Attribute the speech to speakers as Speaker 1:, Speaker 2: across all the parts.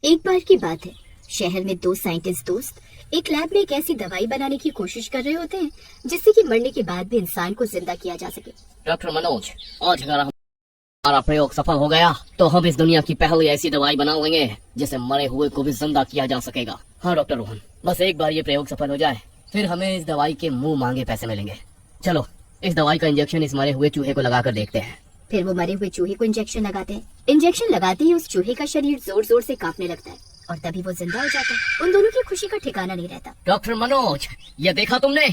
Speaker 1: एक बार की बात है, शहर में दो साइंटिस्ट दोस्त एक लैब में एक ऐसी दवाई बनाने की कोशिश कर रहे होते हैं जिससे कि मरने के बाद भी इंसान को जिंदा किया जा सके।
Speaker 2: डॉक्टर मनोज, आज अगर हमारा प्रयोग सफल हो गया तो हम इस दुनिया की पहली ऐसी दवाई बना लेंगे जिसे मरे हुए को भी जिंदा किया जा सकेगा। हाँ डॉक्टर रोहन, बस एक बार ये प्रयोग सफल हो जाए फिर हमें इस दवाई के मुंह मांगे पैसे मिलेंगे। चलो इस दवाई का इंजेक्शन इस मरे हुए चूहे को लगाकर देखते हैं।
Speaker 1: फिर वो मरे हुए चूहे को इंजेक्शन लगाते हैं। इंजेक्शन लगाते ही उस चूहे का शरीर जोर जोर से कांपने लगता है और तभी वो जिंदा हो जाता है। उन दोनों की खुशी का ठिकाना नहीं रहता।
Speaker 2: डॉक्टर मनोज, ये देखा तुमने,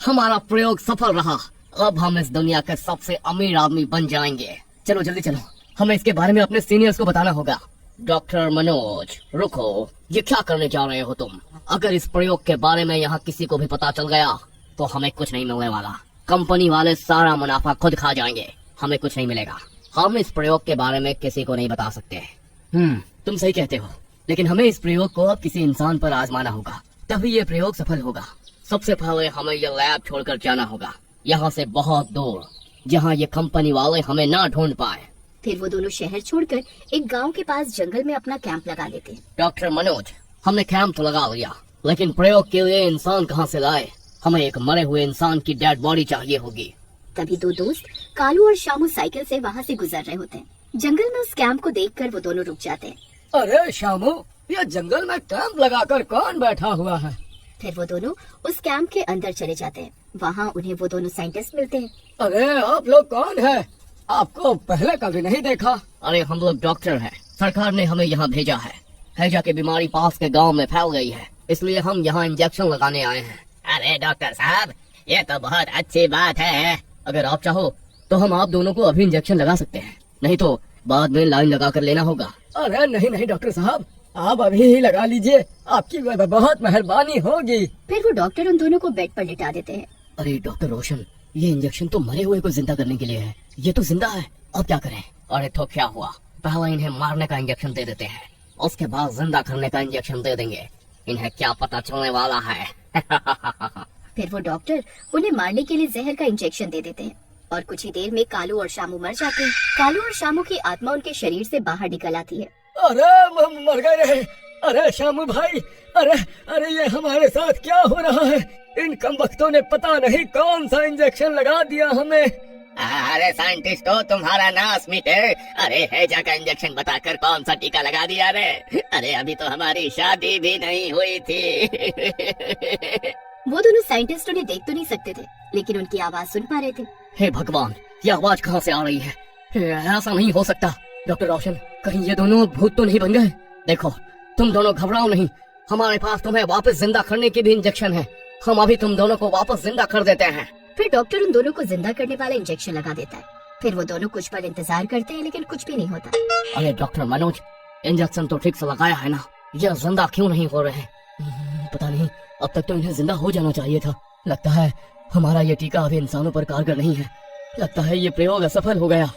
Speaker 2: हमारा प्रयोग सफल रहा। अब हम इस दुनिया के सबसे अमीर आदमी बन जाएंगे। चलो जल्दी चलो, हमें इसके बारे में अपने सीनियर्स को बताना होगा। डॉक्टर मनोज रुको, ये क्या करने जा रहे हो तुम? अगर इस प्रयोग के बारे में यहाँ किसी को भी पता चल गया तो हमें कुछ नहीं मिलने वाला। कंपनी वाले सारा मुनाफा खुद खा जाएंगे, हमें कुछ नहीं मिलेगा। हम इस प्रयोग के बारे में किसी को नहीं बता सकते। तुम सही कहते हो, लेकिन हमें इस प्रयोग को अब किसी इंसान पर आजमाना होगा, तभी ये प्रयोग सफल होगा। सबसे पहले हमें ये लैब छोड़कर जाना होगा, यहाँ से बहुत दूर, जहाँ ये कंपनी वाले हमें ना ढूंढ पाए।
Speaker 1: फिर वो दोनों शहर छोड़कर एक गांव के पास जंगल में अपना कैंप लगा देते हैं।
Speaker 2: डॉक्टर मनोज, हमने कैंप तो लगा लिया, लेकिन प्रयोग के लिए इंसान कहाँ से लाए? हमें एक मरे हुए इंसान की डेड बॉडी चाहिए होगी।
Speaker 1: तभी दो दोस्त कालू और शामू साइकिल से वहाँ से गुजर रहे होते हैं। जंगल में उस कैंप को देखकर वो दोनों रुक जाते हैं।
Speaker 2: अरे शामू, ये जंगल में कैंप लगाकर कौन बैठा हुआ है?
Speaker 1: फिर वो दोनों उस कैंप के अंदर चले जाते हैं। वहाँ उन्हें वो दोनों साइंटिस्ट मिलते हैं।
Speaker 2: अरे आप लोग कौन है? आपको पहले कभी नहीं देखा। अरे हम लोग डॉक्टर हैं, सरकार ने हमें यहाँ भेजा है। हैजा की बीमारी पास के गांव में फैल गई है, इसलिए हम यहाँ इंजेक्शन लगाने आए हैं। अरे डॉक्टर साहब, ये तो बहुत अच्छी बात है। अगर आप चाहो तो हम आप दोनों को अभी इंजेक्शन लगा सकते हैं, नहीं तो बाद में लाइन लगा कर लेना होगा। अरे नहीं नहीं डॉक्टर साहब, आप अभी ही लगा लीजिए, आपकी बहुत मेहरबानी होगी।
Speaker 1: फिर वो डॉक्टर उन दोनों को बेड पर लिटा देते हैं।
Speaker 2: अरे डॉक्टर रोशन, ये इंजेक्शन तो मरे हुए को जिंदा करने के लिए है, ये तो जिंदा है, अब क्या करें? अरे तो क्या हुआ, पहले इन्हें मारने का इंजेक्शन दे देते हैं, उसके बाद जिंदा करने का इंजेक्शन दे देंगे। इन्हें क्या पता चलने वाला है।
Speaker 1: फिर वो डॉक्टर उन्हें मारने के लिए जहर का इंजेक्शन दे देते हैं और कुछ ही देर में कालू और शामू मर जाते हैं। कालू और शामू की आत्मा उनके शरीर से बाहर निकल आती है।
Speaker 2: अरे मर गए। अरे शामू भाई, अरे ये हमारे साथ क्या हो रहा है? इन कमबख्तों ने पता नहीं कौन सा इंजेक्शन लगा दिया हमें। अरे साइंटिस्टों, तुम्हारा नाश मिटे। अरे हैजा का इंजेक्शन बताकर कौन सा टीका लगा दिया रे? अरे अभी तो हमारी शादी भी नहीं हुई थी।
Speaker 1: वो दोनों साइंटिस्ट उन्हें देख तो नहीं सकते थे, लेकिन उनकी आवाज सुन पा रहे थे।
Speaker 2: हे भगवान, ये आवाज कहाँ से आ रही है? ऐसा नहीं हो सकता। डॉक्टर रोशन, कहीं ये दोनों भूत तो नहीं बन गए? देखो तुम दोनों घबराओ नहीं, हमारे पास तुम्हें वापस जिंदा करने की भी इंजेक्शन है। हम अभी तुम दोनों को वापस जिंदा कर देते हैं।
Speaker 1: फिर डॉक्टर उन दोनों को जिंदा करने वाला इंजेक्शन लगा देता है। फिर वो दोनों कुछ पल इंतजार करते हैं, लेकिन कुछ भी नहीं होता।
Speaker 2: अरे डॉक्टर मनोज, इंजेक्शन तो ठीक से लगाया है ना, ये जिंदा क्यों नहीं हो रहे? पता नहीं, अब तक तो इन्हें जिंदा हो जाना चाहिए था। लगता है हमारा ये टीका अभी इंसानों पर कारगर नहीं है, लगता है ये प्रयोग असफल हो गया।